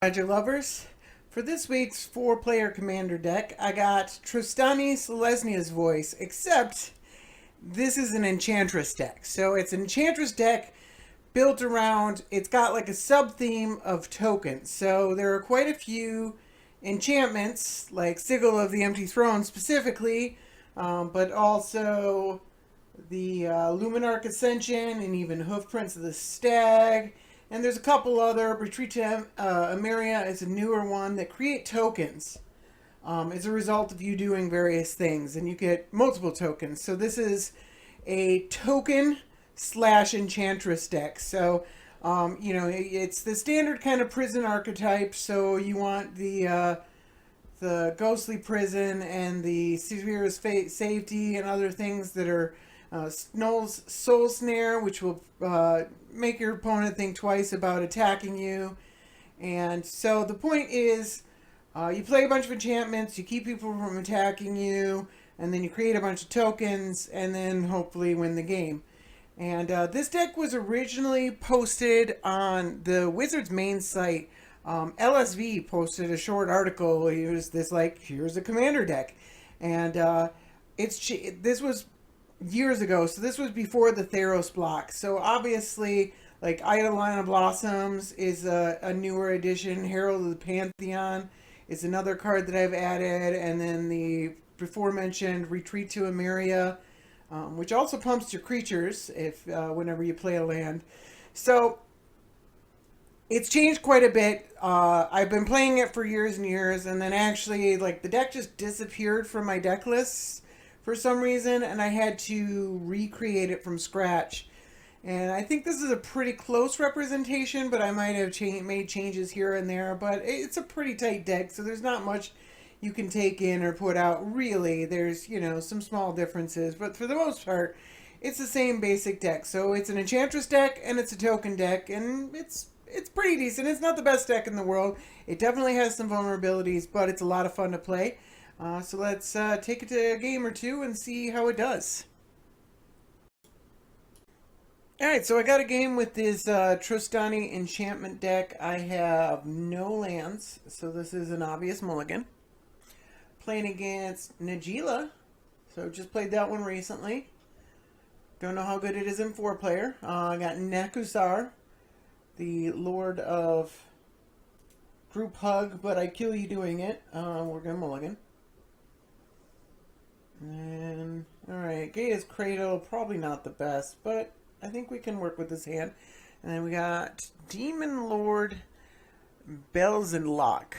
Magic lovers, for this week's four-player commander deck, I got Trostani Selesnia's voice, except this is an Enchantress deck. So it's an Enchantress deck built around, it's got like a sub-theme of tokens. So there are quite a few enchantments, like Sigil of the Empty Throne specifically, but also the Luminarch Ascension and even Hoofprints of the Stag. And there's a couple other. Retreat to Emeria is a newer one that create tokens as a result of you doing various things. And you get multiple tokens. So this is a token slash Enchantress deck. So, it's the standard kind of prison archetype. So you want the ghostly prison and the Severus safety and other things that are Snoll's Soul Snare, which will make your opponent think twice about attacking you. And so the point is, you play a bunch of enchantments, you keep people from attacking you, and then you create a bunch of tokens, and then hopefully win the game. And this deck was originally posted on the Wizards main site. LSV posted a short article. It was this like, here's a commander deck, and this was years ago, so this was before the Theros block. So obviously, like Eidolon of Blossoms is a newer addition. Herald of the Pantheon is another card that I've added, and then the before mentioned Retreat to Emeria, which also pumps your creatures if whenever you play a land. So it's changed quite a bit. I've been playing it for years and years, and then actually, like, the deck just disappeared from my deck lists for some reason, and I had to recreate it from scratch. And I think this is a pretty close representation, but I might have made changes here and there. But it's a pretty tight deck, so there's not much you can take in or put out. Really, there's, some small differences, but for the most part, it's the same basic deck. So it's an Enchantress deck, and it's a token deck, and it's pretty decent. It's not the best deck in the world. It definitely has some vulnerabilities, but it's a lot of fun to play. So let's take it to a game or two and see how it does. Alright, so I got a game with this Trostani enchantment deck. I have no lands, so this is an obvious mulligan. Playing against Najeela, so just played that one recently. Don't know how good it is in 4-player. I got Nekusar, the Lord of Group Hug, but I kill you doing it. We're going to mulligan. And, alright, Gaia's Cradle, probably not the best, but I think we can work with this hand. And then we got Demon Lord Belzenlock.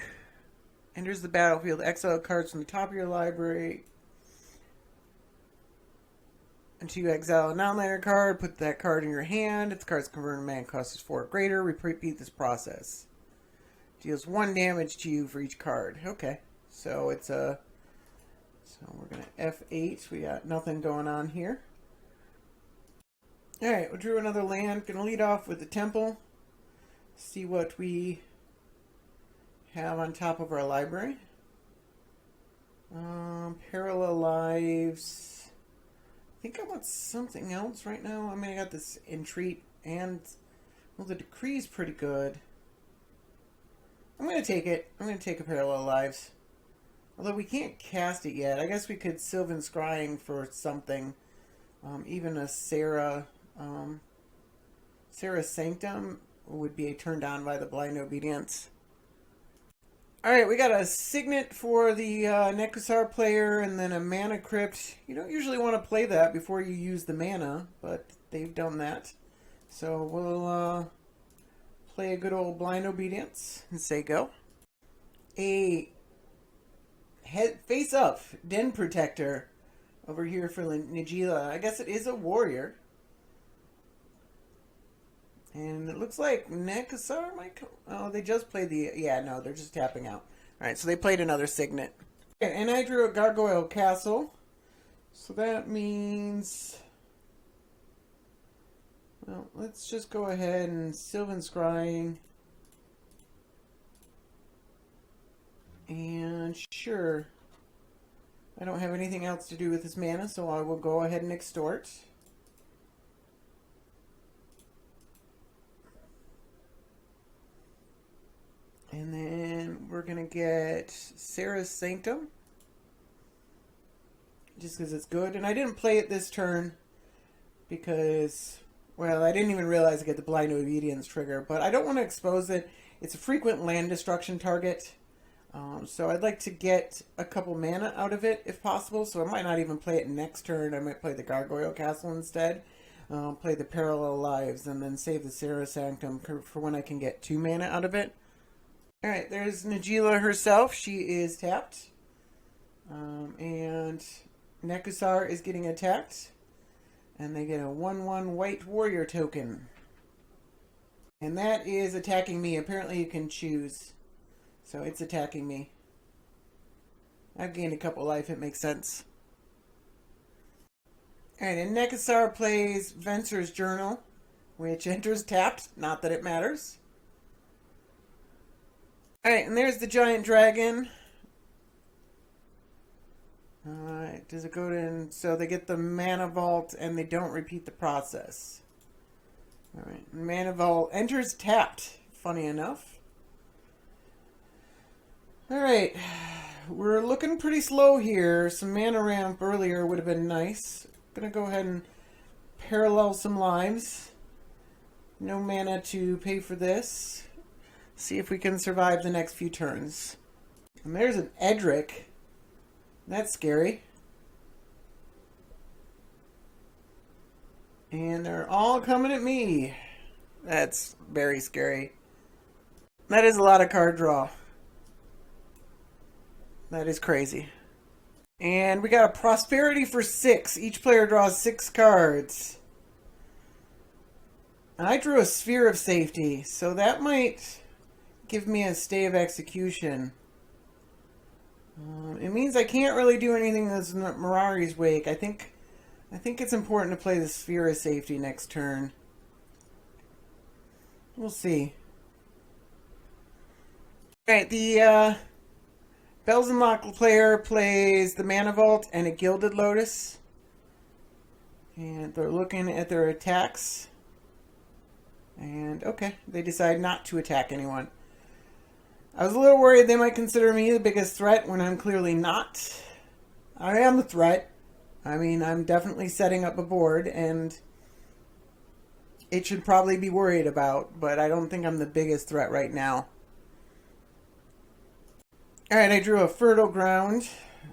Enters the battlefield, exile cards from the top of your library until you exile a non-lander card, put that card in your hand. If the card's converted mana cost is 4 or greater, repeat this process. Deals 1 damage to you for each card. Okay, so it's a... So we're going to F8. We got nothing going on here. Alright, we drew another land. Going to lead off with the Temple. See what we have on top of our library. Parallel Lives. I think I want something else right now. I mean, I got this Entreat and... Well, the Decree is pretty good. I'm going to take it. I'm going to take a Parallel Lives. Although we can't cast it yet. I guess we could Sylvan Scrying for something. Even a Sarah's Sanctum would be turned on by the Blind Obedience. Alright, we got a Signet for the Nekusar player, and then a Mana Crypt. You don't usually want to play that before you use the mana, but they've done that. So we'll play a good old Blind Obedience and say go. Face up, Den Protector over here for Najeela. I guess it is a warrior. And it looks like Nekusar might come. Oh, they just played the... Yeah, no, they're just tapping out. Alright, so they played another Signet. And I drew a Gargoyle Castle. So that means... Well, let's just go ahead and Sylvan Scrying. And sure, I don't have anything else to do with this mana, so I will go ahead and extort. And then we're going to get Sarah's Sanctum. Just because it's good. And I didn't play it this turn because, well, I didn't even realize I get the Blind Obedience trigger. But I don't want to expose it. It's a frequent land destruction target. So I'd like to get a couple mana out of it if possible. So I might not even play it next turn. I might play the Gargoyle Castle instead. Play the Parallel Lives and then save the Sarah Sanctum for when I can get 2 mana out of it. Alright, there's Najeela herself. She is tapped. And Nekusar is getting attacked. And they get a 1/1 white warrior token. And that is attacking me. Apparently you can choose. So it's attacking me. I've gained a couple life. It makes sense. Alright, and Nekusar plays Venser's Journal, which enters tapped. Not that it matters. Alright, and there's the giant dragon. Alright, does it go to... So they get the Mana Vault and they don't repeat the process. Alright, Mana Vault enters tapped. Funny enough. Alright, we're looking pretty slow here. Some mana ramp earlier would have been nice. Gonna go ahead and parallel some lives. No mana to pay for this. See if we can survive the next few turns. And there's an Edric. That's scary. And they're all coming at me. That's very scary. That is a lot of card draw. That is crazy. And we got a Prosperity for 6. Each player draws 6 cards. And I drew a Sphere of Safety, so that might give me a Stay of Execution. It means I can't really do anything that's Mirari's Wake. I think it's important to play the Sphere of Safety next turn. We'll see. Alright, the Bells and Lock player plays the Mana Vault and a Gilded Lotus. And they're looking at their attacks. And, okay, they decide not to attack anyone. I was a little worried they might consider me the biggest threat when I'm clearly not. I am a threat. I mean, I'm definitely setting up a board, and it should probably be worried about, but I don't think I'm the biggest threat right now. Alright, I drew a Fertile Ground.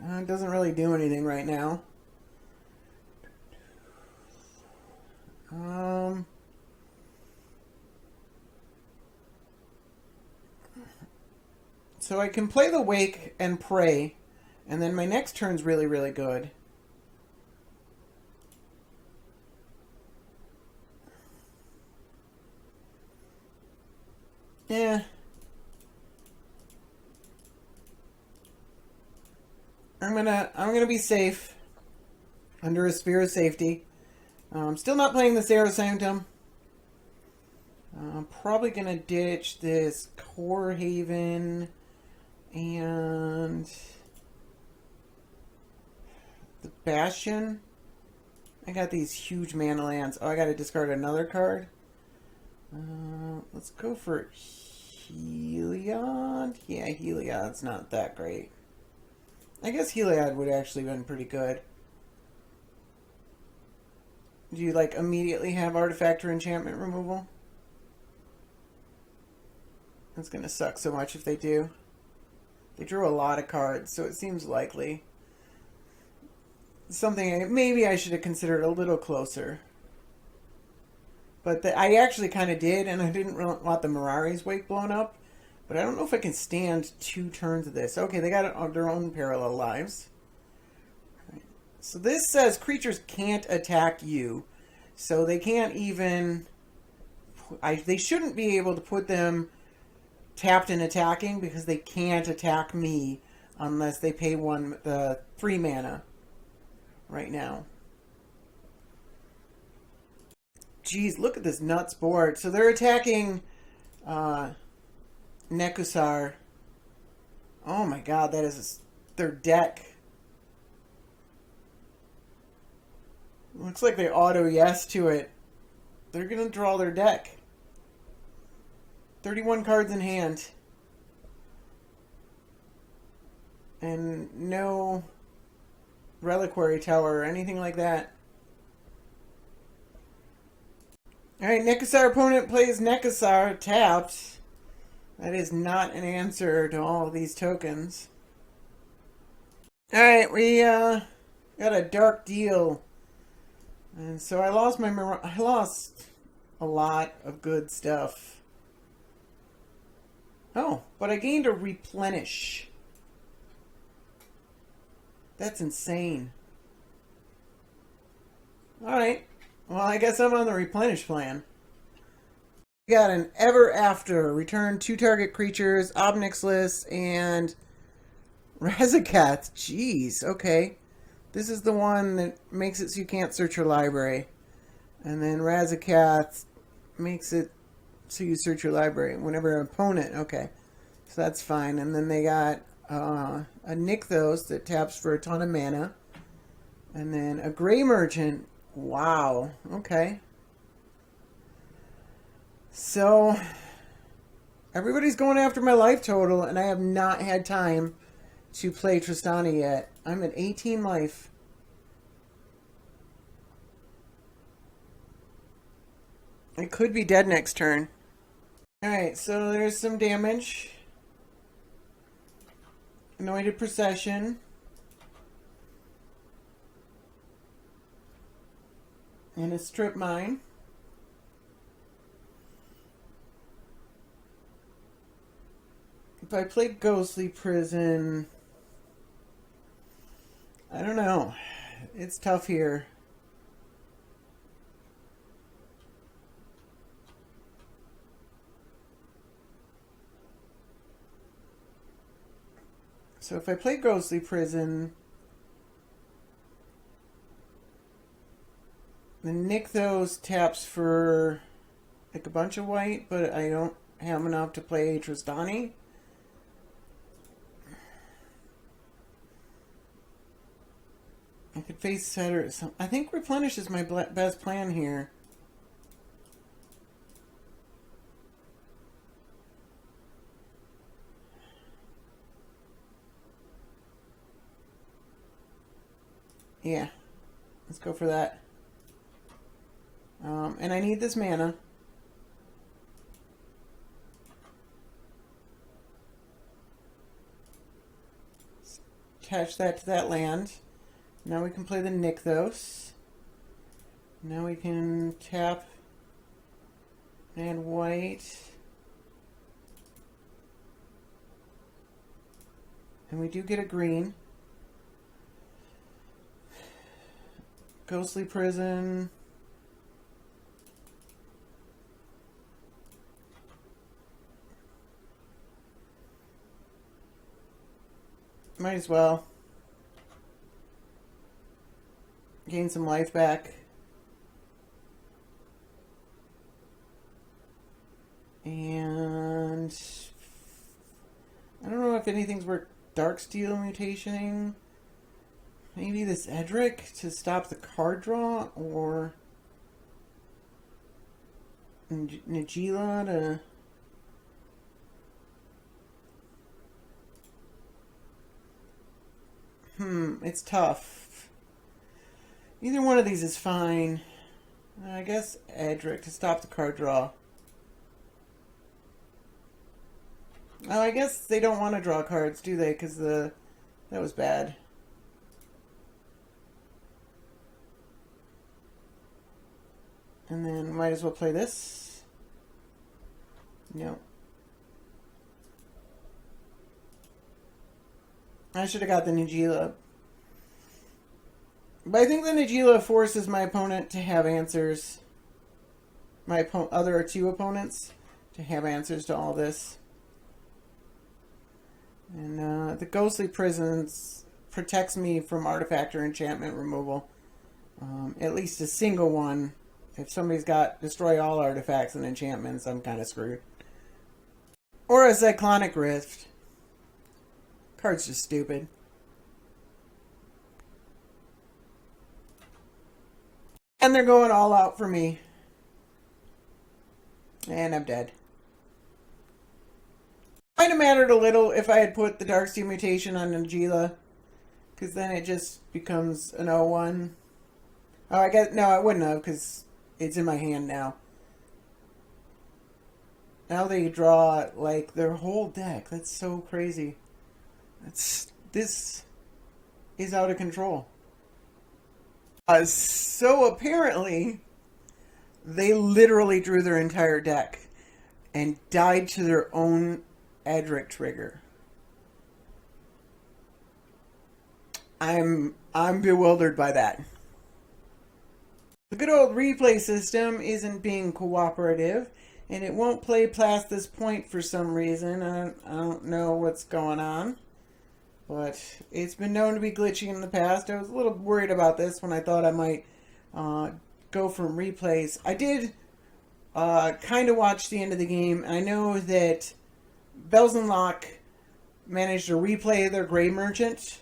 It doesn't really do anything right now. So I can play the Wake and pray, and then my next turn's really, really good. Yeah. I'm gonna be safe under a Sphere of Safety. I'm still not playing the Sarah Sanctum. I'm probably gonna ditch this Core Haven and the Bastion. I got these huge mana lands. Oh, I gotta discard another card. Let's go for Heliod. Yeah, Heliod's not that great. I guess Heliod would actually been pretty good. Do you, like, immediately have artifact or enchantment removal? That's gonna suck so much if they do. They drew a lot of cards, so it seems likely. Something maybe I should have considered a little closer. But I actually kind of did, and I didn't really want the Mirari's Wake blown up. But I don't know if I can stand 2 turns of this. Okay, they got their own Parallel Lives. Right. So this says creatures can't attack you. So they can't even... they shouldn't be able to put them tapped and attacking because they can't attack me unless they pay 3 mana right now. Jeez, look at this nuts board. So they're attacking Nekusar. Oh my god, that is their deck. Looks like they auto yes to it. They're going to draw their deck. 31 cards in hand. And no reliquary tower or anything like that. Alright, Nekasar opponent plays Nekasar tapped. That is not an answer to all of these tokens. Alright, we got a dark deal. And so I lost a lot of good stuff. Oh, but I gained a replenish. That's insane. Alright. Well, I guess I'm on the replenish plan. We got an Ever After. Return 2 target creatures, Obnixless, and Razakath. Jeez, okay. This is the one that makes it so you can't search your library. And then Razakath makes it so you search your library whenever an opponent. Okay. So that's fine. And then they got a Nykthos that taps for a ton of mana. And then a Grey Merchant. Wow. Okay. So, everybody's going after my life total, and I have not had time to play Trostani yet. I'm at 18 life. I could be dead next turn. Alright, so there's some damage. Anointed Procession. And a Strip Mine. If I play Ghostly Prison, I don't know. It's tough here. So if I play Ghostly Prison, the Nykthos taps for like a bunch of white, but I don't have enough to play Trostani. I could face Setter. I think Replenish is my best plan here. Yeah, let's go for that. And I need this mana. Attach that to that land. Now we can play the Nykthos. Now we can tap and white. And we do get a green. Ghostly Prison. Might as well gain some life back. And I don't know if anything's worth Darksteel mutationing. Maybe this Edric to stop the card draw, or Najila to... It's tough. Either one of these is fine. I guess Edric to stop the card draw. Oh, I guess they don't want to draw cards, do they? Because that was bad. And then might as well play this. No. I should have got the Najila. But I think the Najila forces my opponent to have answers. My other two opponents to have answers to all this. And the Ghostly Prisons protects me from artifact or enchantment removal. At least a single one. If somebody's got destroy all artifacts and enchantments, I'm kind of screwed. Or a Cyclonic Rift. Card's just stupid. And they're going all out for me. And I'm dead. Might have mattered a little if I had put the Darksteel mutation on Nagila, because then it just becomes an 0-1. Oh, I guess, no, I wouldn't have, because it's in my hand now. Now they draw, like, their whole deck. That's so crazy. This is out of control. So apparently, they literally drew their entire deck and died to their own Edric trigger. I'm bewildered by that. The good old replay system isn't being cooperative, and it won't play past this point for some reason. I don't know what's going on, but it's been known to be glitchy in the past. I was a little worried about this when I thought I might go from replays. I did kind of watch the end of the game. I know that Bells and Lock managed to replay their Grey Merchant,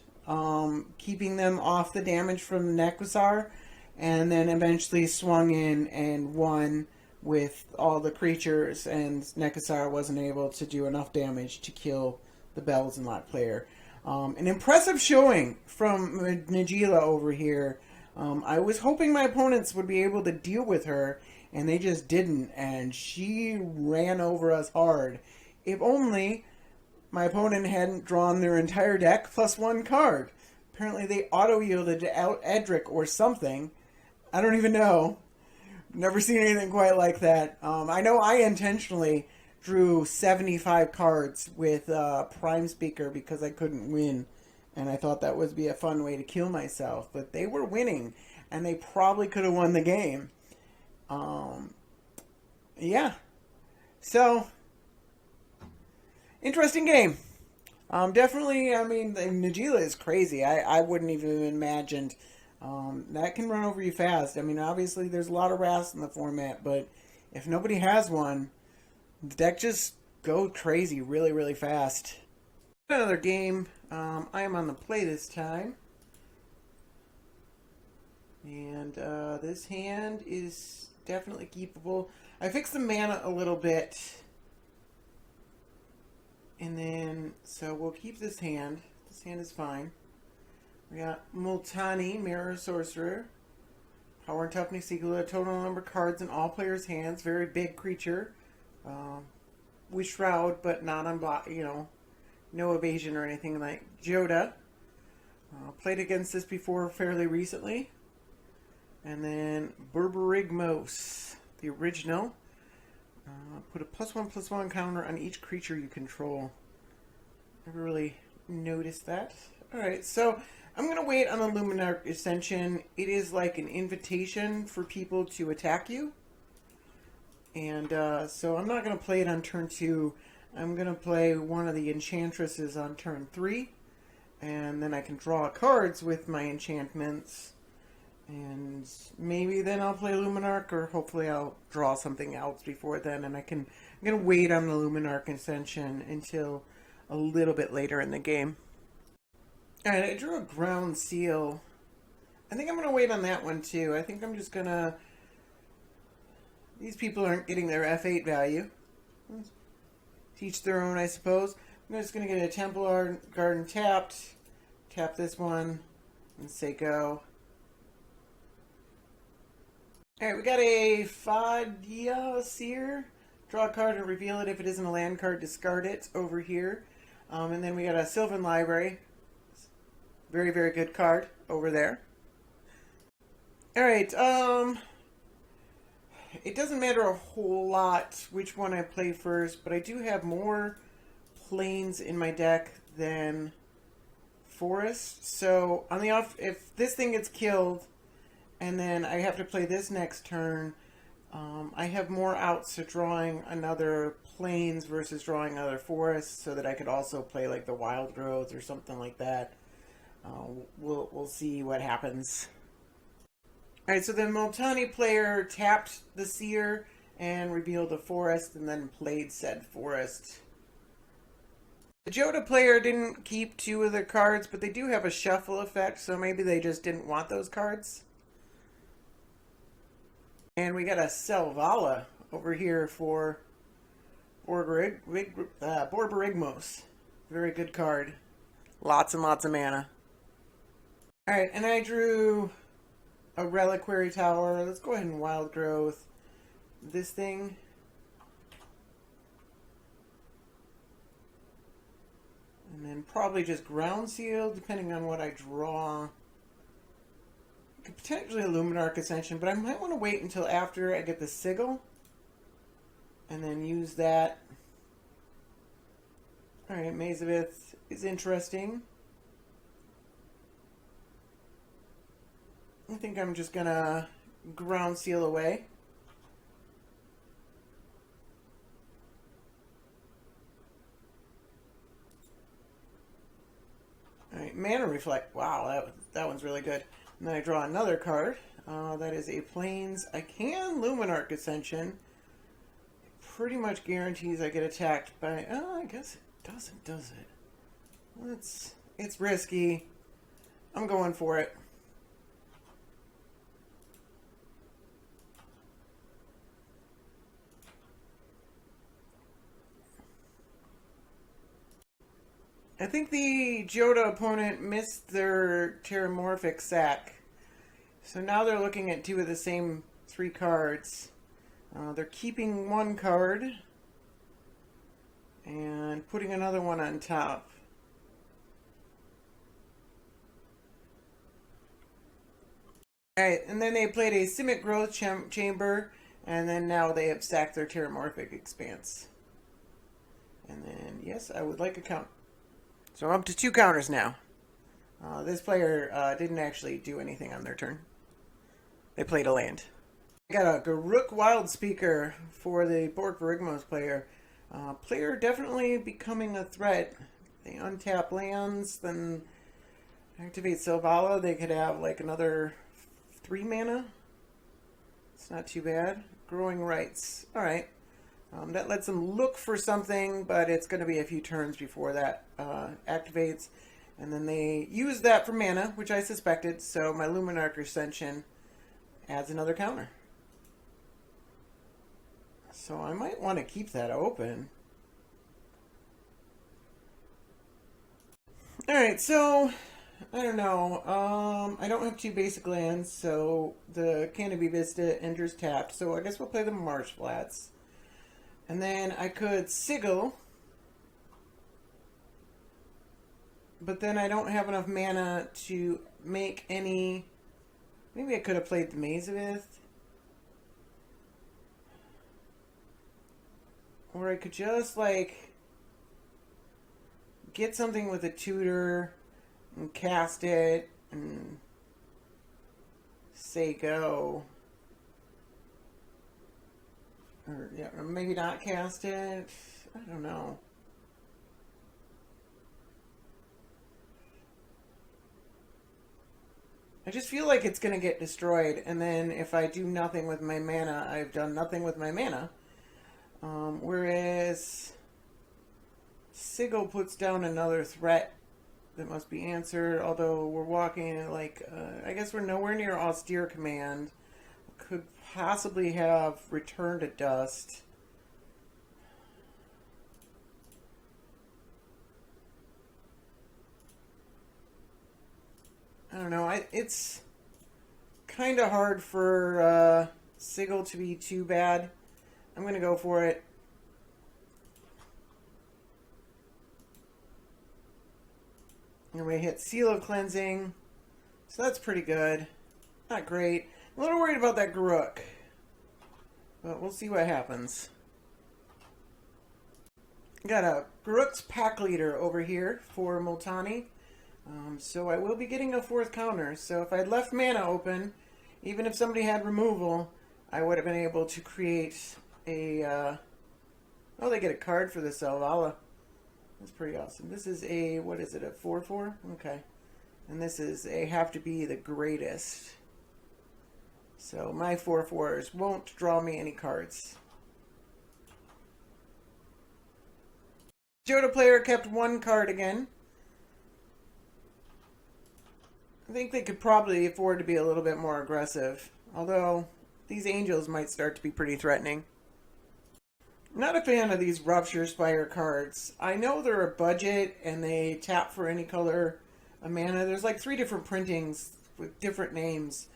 keeping them off the damage from Nekusar, and then eventually swung in and won with all the creatures, and Nekusar wasn't able to do enough damage to kill the Bells and Lock player. An impressive showing from Nagila over here. I was hoping my opponents would be able to deal with her, and they just didn't, and she ran over us hard. If only my opponent hadn't drawn their entire deck plus one card. Apparently they auto-yielded to Edric or something. I don't even know. Never seen anything quite like that. I know I intentionally drew 75 cards with Prime Speaker because I couldn't win. And I thought that would be a fun way to kill myself. But they were winning. And they probably could have won the game. Yeah. So, interesting game. Definitely, I mean, Nagila is crazy. I wouldn't even have imagined. That can run over you fast. I mean, obviously, there's a lot of wraths in the format, but if nobody has one, the deck just goes crazy really, really fast. Another game. I am on the play this time. And this hand is definitely keepable. I fixed the mana a little bit. And then, so we'll keep this hand. This hand is fine. We got Multani, Mirror Sorcerer. Power and Toughness equal to the total number of cards in all players' hands. Very big creature. With Shroud, but not unblock, no evasion or anything like Joda. Played against this before fairly recently. And then Berberigmos, the original. Put a +1/+1 counter on each creature you control. Never really noticed that. Alright, so I'm going to wait on the Luminarch Ascension. It is like an invitation for people to attack you. And so I'm not going to play it on turn 2. I'm going to play one of the Enchantresses on turn 3. And then I can draw cards with my enchantments. And maybe then I'll play Luminarch, or hopefully I'll draw something else before then. And I'm going to wait on the Luminarch Ascension until a little bit later in the game. Alright, I drew a Ground Seal. I think I'm going to wait on that one too. I think I'm just going to... These people aren't getting their F8 value. Teach their own, I suppose. I'm just going to get a Temple Garden tapped. Tap this one. And say go. Alright, we got a Fadia Seer. Draw a card and reveal it. If it isn't a land card, discard it over here. And then we got a Sylvan Library. Very, very good card over there. Alright, it doesn't matter a whole lot which one I play first, but I do have more plains in my deck than forests. So, on the off, if this thing gets killed, and then I have to play this next turn, I have more outs to drawing another plains versus drawing another forest, so that I could also play like the Wild Growth or something like that. We'll see what happens. Alright, so the Multani player tapped the Seer and revealed a forest and then played said forest. The Joda player didn't keep 2 of their cards, but they do have a shuffle effect, so maybe they just didn't want those cards. And we got a Selvala over here for Borborygmos. Very good card. Lots and lots of mana. Alright, and I drew a Reliquary Tower. Let's go ahead and Wild Growth this thing. And then probably just Ground Seal, depending on what I draw. Could potentially a Luminarch Ascension, but I might want to wait until after I get the Sigil. And then use that. Alright, Maze of Ith is interesting. I think I'm just gonna Ground Seal away. Alright, Mana Reflect. Wow, that one's really good. And then I draw another card. That is a Plains. I can Luminarch Ascension. Pretty much guarantees I get attacked by... Oh, I guess it doesn't, does it? Well, it's risky. I'm going for it. I think the Joda opponent missed their Terramorphic sack. So now they're looking at two of the same three cards. They're keeping one card and putting another one on top. Alright, and then they played a Simic Growth Chamber, and then now they have sacked their Terramorphic Expanse. And then, yes, I would like a count. So I'm up to 2 counters now. This player didn't actually do anything on their turn. They played a land. I got a Garruk Wildspeaker for the Borborygmos player. Player definitely becoming a threat. They untap lands, then activate Selvala. They could have like another 3 mana. It's not too bad. Growing Rights. Alright. That lets them look for something, but it's going to be a few turns before that activates. And then they use that for mana, which I suspected, so my Luminarch Ascension adds another counter. So I might want to keep that open. Alright, so I don't know. I don't have 2 basic lands, so the Canopy Vista enters tapped, so I guess we'll play the Marsh Flats. And then I could Sigil, but then I don't have enough mana to make any... Maybe I could have played the Maze of Ith. Or I could just, like, get something with a tutor and cast it and say go. Or, yeah, or maybe not cast it. I don't know. I just feel like it's going to get destroyed. And then if I do nothing with my mana, I've done nothing with my mana. Whereas Sigil puts down another threat that must be answered. Although we're walking like, I guess we're nowhere near Austere Command. Could possibly have Return to Dust. I don't know. It's kind of hard for Sigil to be too bad. I'm going to go for it. And we hit Seal of Cleansing. So that's pretty good. Not great. I'm a little worried about that Garruk. But we'll see what happens. Got a Garruk's Pack Leader over here for Multani. So I will be getting a 4th counter. So if I'd left mana open, even if somebody had removal, I would have been able to create a... oh, they get a card for the Selvala. That's pretty awesome. This is a... what is it? A 4/4? Okay. And this is a have to be the greatest. So my 4/4s won't draw me any cards. Joda player kept 1 card again. I think they could probably afford to be a little bit more aggressive. Although, these angels might start to be pretty threatening. Not a fan of these Rupture Spire cards. I know they're a budget and they tap for any color of mana. There's like 3 different printings with different names.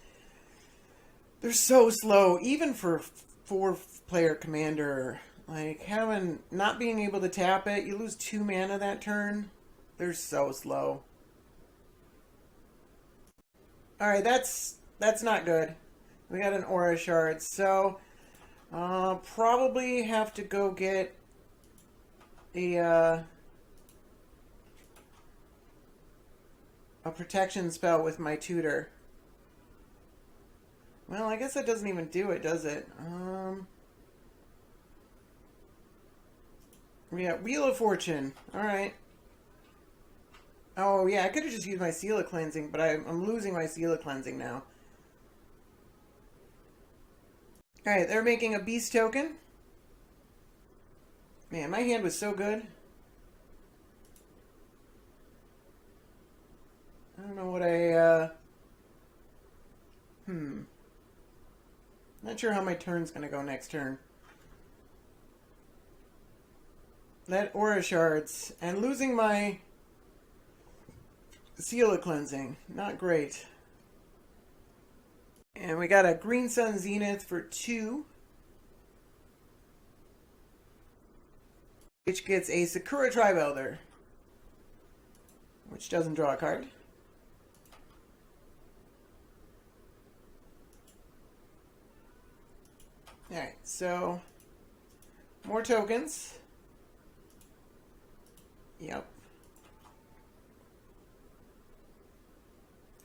They're so slow, even for 4-player commander. Like, not being able to tap it, you lose 2 mana that turn. They're so slow. Alright, that's not good. We got an Aura Shard, so probably have to go get a protection spell with my tutor. Well, I guess that doesn't even do it, does it? Yeah, Wheel of Fortune. Alright. Oh, yeah, I could have just used my Seal of Cleansing, but I'm losing my Seal of Cleansing now. Alright, they're making a Beast token. Man, my hand was so good. I don't know what Not sure how my turn's gonna go next turn. That Aura Shards. And losing my Seal of Cleansing. Not great. And we got a Green Sun Zenith for 2. Which gets a Sakura Tribe Elder. Which doesn't draw a card. Alright, so more tokens. Yep.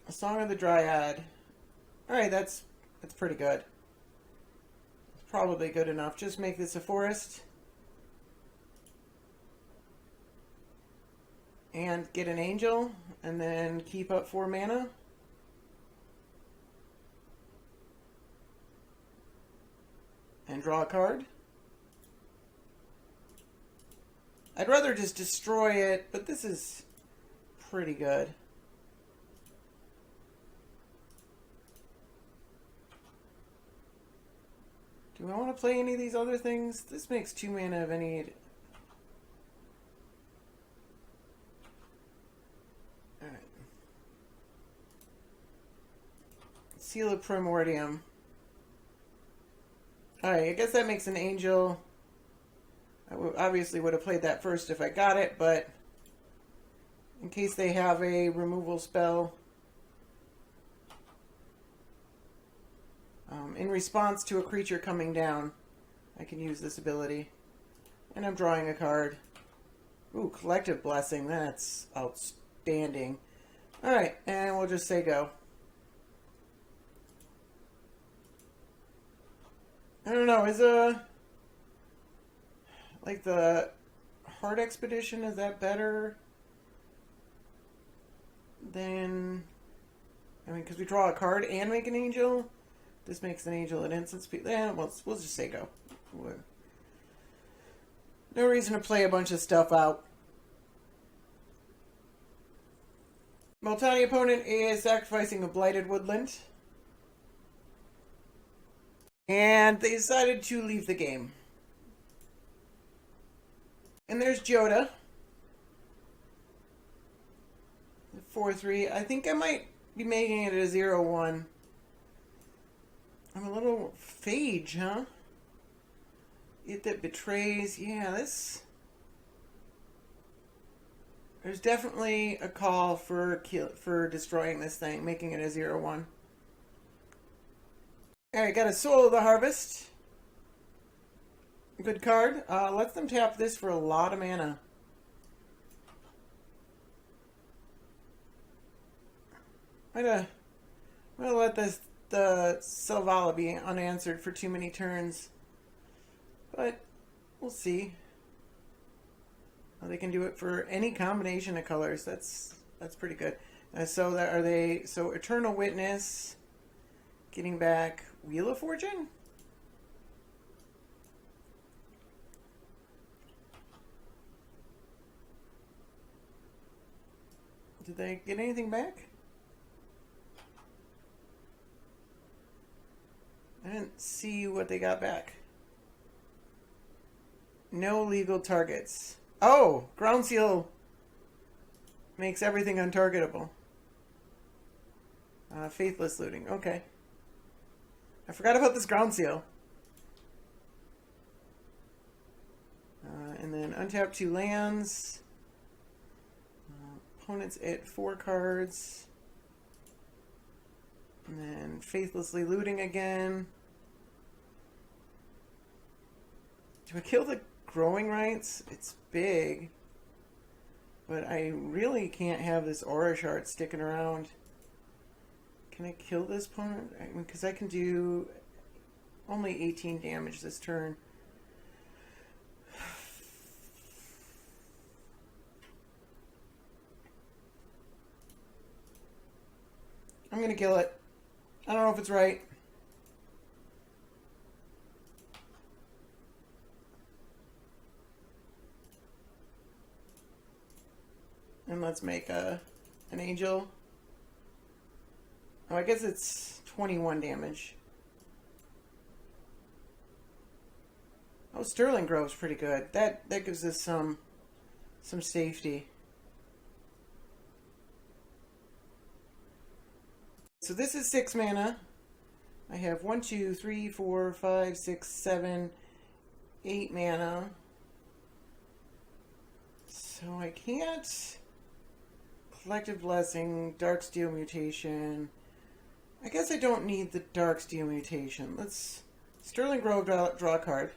A Song of the Dryad. Alright, that's pretty good. It's probably good enough. Just make this a forest. And get an angel. And then keep up 4 mana. And draw a card. I'd rather just destroy it, but this is pretty good. Do I want to play any of these other things? This makes 2 mana of any... Alright. Seal of Primordium. Alright, I guess that makes an angel. I obviously would have played that first if I got it, but in case they have a removal spell. In response to a creature coming down, I can use this ability. And I'm drawing a card. Ooh, Collective Blessing. That's outstanding. Alright, and we'll just say go. I don't know, is like the Heart Expedition, is that better than, I mean, because we draw a card and make an angel? This makes an angel an instant speed. Yeah, we'll just say go. No reason to play a bunch of stuff out. Multani opponent is sacrificing a Blighted Woodland. And they decided to leave the game. And there's Joda. 4-3. I think I might be making it a 0-1. I'm a little Phage, huh? It that betrays. Yeah, this... There's definitely a call for destroying this thing, making it a 0-1. Alright, got a Soul of the Harvest. Good card. Lets them tap this for a lot of mana. I'm gonna let the Selvala be unanswered for too many turns. But we'll see. They can do it for any combination of colors. That's pretty good. So Eternal Witness, getting back Wheel of Fortune? Did they get anything back? I didn't see what they got back. No legal targets. Oh, ground seal makes everything untargetable. Faithless looting. Okay. I forgot about this ground seal. And then untap 2 lands. Opponents at 4 cards. And then faithlessly looting again. Do I kill the growing rights? It's big. But I really can't have this aura shard sticking around. Can I kill this opponent? Because I can do only 18 damage this turn. I'm going to kill it. I don't know if it's right. And let's make an angel. Oh, I guess it's 21 damage. Oh, Sterling Grove's pretty good. That gives us some safety. So this is 6 mana. I have 1, 2, 3, 4, 5, 6, 7, 8 mana. So I can't Collective Blessing, Darksteel Mutation. I guess I don't need the Darksteel Mutation. Let's Sterling Grove draw a card.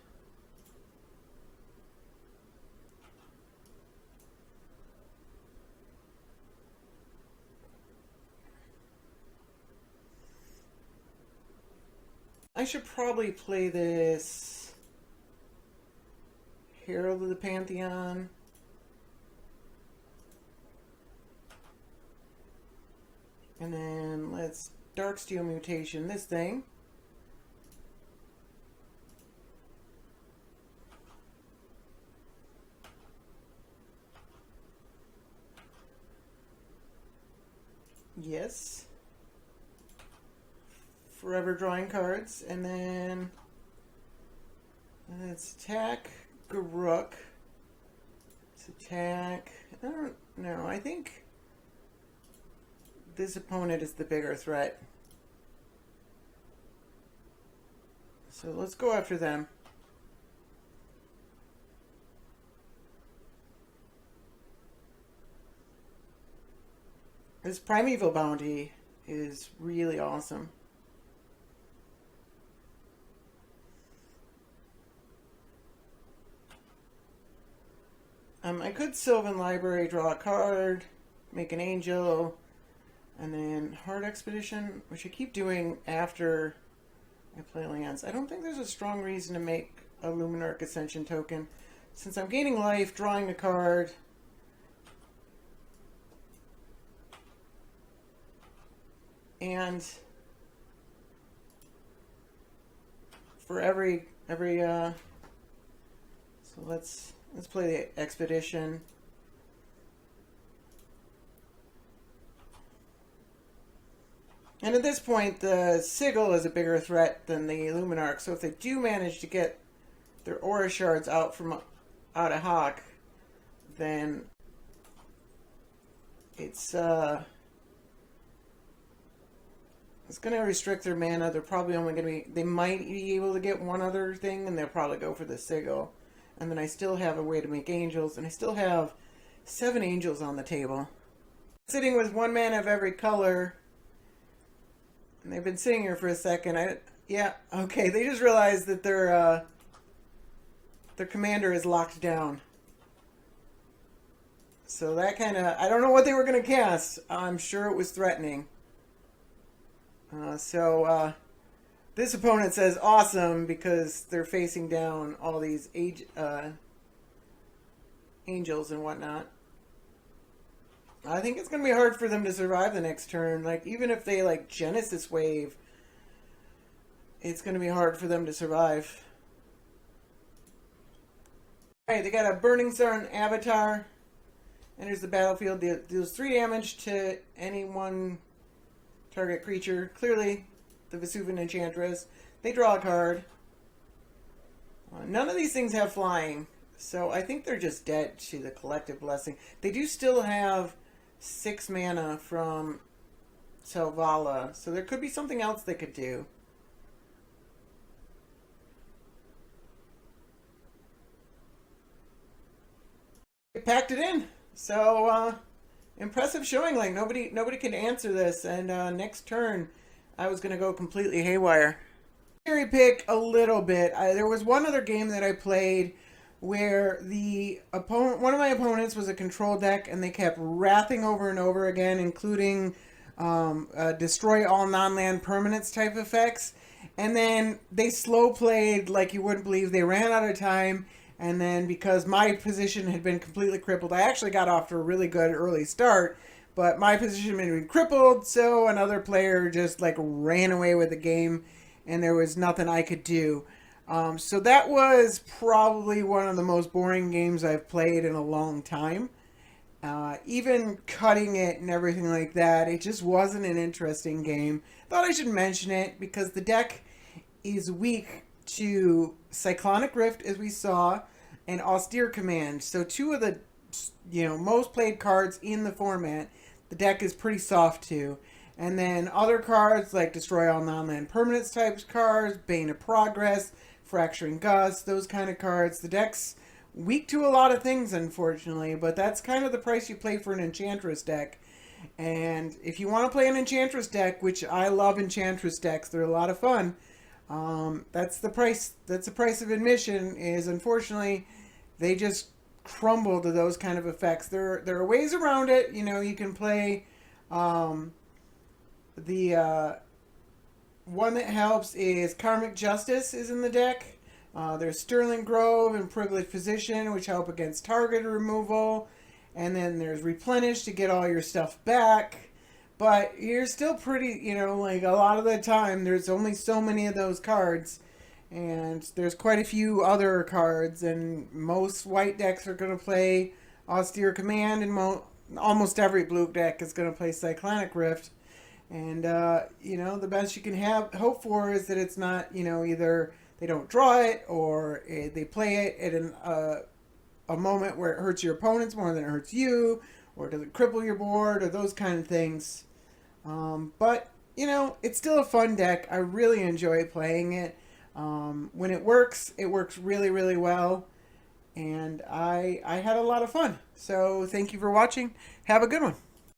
I should probably play this Herald of the Pantheon. And then let's Darksteel Mutation this thing. Yes. Forever drawing cards. And then let's attack Garruk. Let's attack... I don't know. I think this opponent is the bigger threat. So let's go after them. This Primeval Bounty is really awesome. I could Sylvan Library, draw a card, make an angel, and then Hard Expedition, which I keep doing after I play lands. I don't think there's a strong reason to make a Luminarch Ascension token. Since I'm gaining life, drawing a card, and for every so let's play the Expedition. And at this point, the Sigil is a bigger threat than the Luminarch. So if they do manage to get their Aura Shards out of Hawk, then it's going to restrict their mana. They're probably only going to be... They might be able to get one other thing, and they'll probably go for the Sigil. And then I still have a way to make angels, and I still have 7 angels on the table. Sitting with 1 mana of every color, and they've been sitting here for a second. Yeah, okay, they just realized that their commander is locked down. So that kind of... I don't know what they were going to cast. I'm sure it was threatening. This opponent says awesome because they're facing down all these angels and whatnot. I think it's going to be hard for them to survive the next turn. Like, even if they, like, Genesis Wave, it's going to be hard for them to survive. Alright, they got a Burning Sun Avatar. Enters the battlefield, deals 3 damage to any one target creature. Clearly, the Vesuvian Enchantress. They draw a card. None of these things have flying. So I think they're just dead to the collective blessing. They do still have 6 mana from Selvala, so there could be something else they could do. It packed it in. So impressive showing. Like nobody can answer this. And next turn, I was gonna go completely haywire. Cherry pick a little bit. There was one other game that I played where the opponent, one of my opponents, was a control deck, and they kept wrathing over and over again, including destroy all non-land permanents type effects. And then they slow played like you wouldn't believe. They ran out of time, and then because my position had been completely crippled, I actually got off to a really good early start. But my position had been crippled, so another player just like ran away with the game, and there was nothing I could do. So that was probably one of the most boring games I've played in a long time. Even cutting it and everything like that, it just wasn't an interesting game. Thought I should mention it because the deck is weak to Cyclonic Rift, as we saw, and Austere Command. So two of the most played cards in the format, the deck is pretty soft to. And then other cards like Destroy All Non-Land Permanents types cards, Bane of Progress, Fracturing Gust, those kind of cards. The deck's weak to a lot of things, unfortunately, but that's kind of the price you pay for an Enchantress deck. And if you want to play an Enchantress deck, which I love Enchantress decks, they're a lot of fun. That's the price. That's the price of admission. Is unfortunately, they just crumble to those kind of effects. There are ways around it. You can play. The one that helps is Karmic Justice is in the deck. There's Sterling Grove and Privileged Position, which help against target removal. And then there's Replenish to get all your stuff back. But you're still pretty, like a lot of the time, there's only so many of those cards. And there's quite a few other cards. And most white decks are going to play Austere Command. And almost every blue deck is going to play Cyclonic Rift. And, the best you can hope for is that it's not, either they don't draw it or they play it at a moment where it hurts your opponents more than it hurts you, or does it cripple your board, or those kind of things. But, it's still a fun deck. I really enjoy playing it. When it works really, really well. And I had a lot of fun. So thank you for watching. Have a good one.